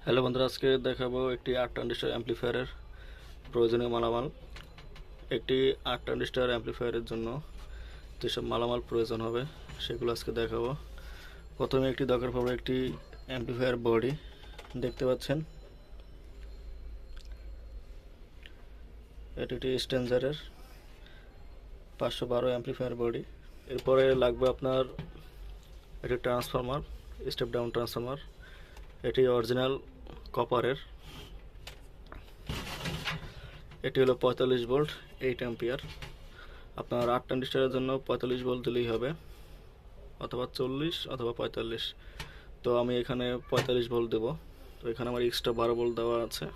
Hello বন্ধুরা, আজকে দেখাবো একটি 8 ট্রানজিস্টর অ্যাম্পলিফায়ারের প্রয়োজনীয় মালামাল। একটি 8 ট্রানজিস্টর অ্যাম্পলিফায়ারের জন্য যেসব মালামাল প্রয়োজন হবে সেগুলো আজকে দেখাবো। প্রথমে একটি দরকার পড়বে একটি অ্যাম্পলিফায়ার বডি। দেখতে পাচ্ছেন এটি একটি স্ট্যান্ডার্ডের 512 অ্যাম্পলিফায়ার বডি। এরপরে লাগবে আপনার একটি ট্রান্সফরমার, স্টেপ ডাউন ট্রান্সফরমার। এটি অরিজিনাল কপারের। এটি হলো 45 ভোল্ট 8 অ্যাম্পিয়ার। আপনার 8 ট্রানজিস্টরের জন্য 45 ভোল্ট দিলেই হবে, অথবা 40 অথবা 45। তো আমি এখানে 45 ভোল্ট দেবো। তো এখানে আমার এক্সট্রা 12 ভোল্ট দেওয়া আছে,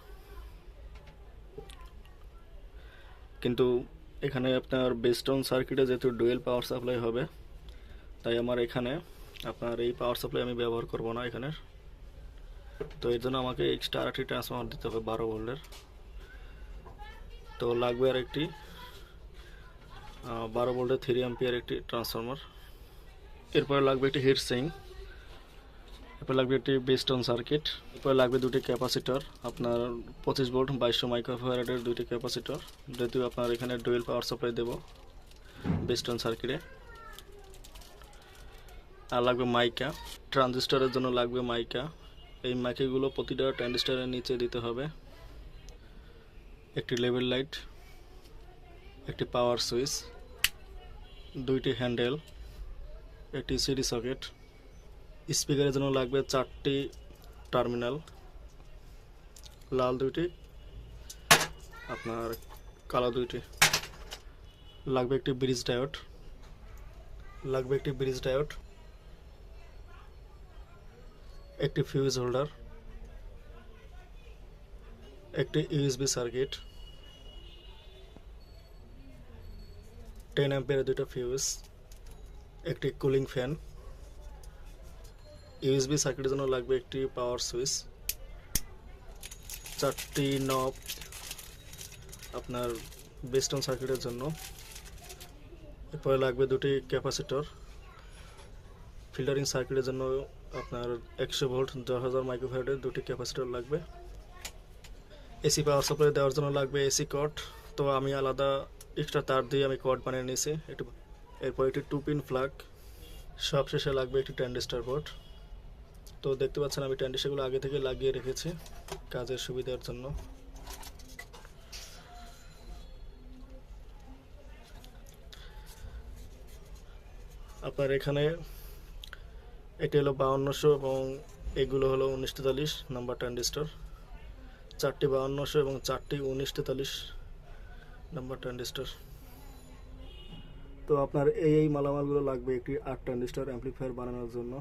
কিন্তু এখানে আপনার বেস্টন সার্কিটে যেহেতু ডুয়েল পাওয়ার সাপ্লাই হবে, তাই আমার এখানে আপনার এই পাওয়ার সাপ্লাই আমি ব্যবহার করব না এখানে। তো এর জন্য আমাকে এক্সট্রা আরেকটি ট্রান্সফরমার দিতে হবে 12 ভোল্টের। তো লাগবে আর একটি 12 ভোল্টের 3 অ্যাম্পিয়ার একটি ট্রান্সফরমার। এরপরে লাগবে একটি হিট সিঙ্ক। এরপরে লাগবে একটি বেস্টন সার্কিট। এরপরে লাগবে দুটি ক্যাপাসিটর, আপনার 25 ভোল্ট 2200 মাইক্রোফ্যারাডের দুটি ক্যাপাসিটর, যেহেতু আপনার এখানে ডুয়েল পাওয়ার সাপ্লাই দেব বেস্টন সার্কিটে। আর লাগবে মাইকা। ট্রানজিস্টরের জন্য লাগবে মাইকা। এই মাইকাগুলো প্রতিটা ট্রানজিস্টরের নিচে দিতে হবে। একটি লেভেল লাইট, একটি পাওয়ার সুইচ, দুইটি হ্যান্ডেল, একটি সিডি সকেট। স্পিকারের জন্য লাগবে 4টি টার্মিনাল, লাল দুইটি, আপনার কালো দুইটি। লাগবে একটি ব্রিজ ডায়োড, একটি ফিউজ হোল্ডার, একটি ইউএসবি সার্কিট, 10 অ্যাম্পিয়ারের দুটো ফিউজ, একটি কুলিং ফ্যান। ইউএসবি সার্কিটের জন্য লাগবে একটি পাওয়ার সুইচ, 4টি নব আপনার বেস্টন সার্কিটের জন্য। এরপরে লাগবে দুটি ক্যাপাসিটর। ফিল্টারিং সার্কিটের জন্য আপনার 100 ভোল্ট 10,000 মাইক্রোফ্যারাডের দুটি ক্যাপাসিটর লাগবে। এসি পাওয়ার সাপ্লাই দেওয়ার জন্য লাগবে এসি কর্ড। তো আমি আলাদা এক্সট্রা তার দিয়ে আমি কর্ড বানিয়ে নিয়েছি একটু। এরপর একটি 2 পিন প্লাগ। সবশেষে লাগবে একটি ট্রানজিস্টর বোর্ড। তো দেখতে পাচ্ছেন আমি ট্রানজিস্টরগুলো আগে থেকে লাগিয়ে রেখেছি কাজের সুবিধার জন্য। আপনার এখানে এটি হলো 5200 এবং এগুলো হলো 1943 নাম্বার ট্রানজিস্টর। 4টি 5200 এবং 4টি 1943 নাম্বার ট্রানজিস্টর। তো আপনার এই মালামালগুলো লাগবে একটি 8 ট্রানজিস্টর অ্যাম্পলিফায়ার বানানোর জন্য।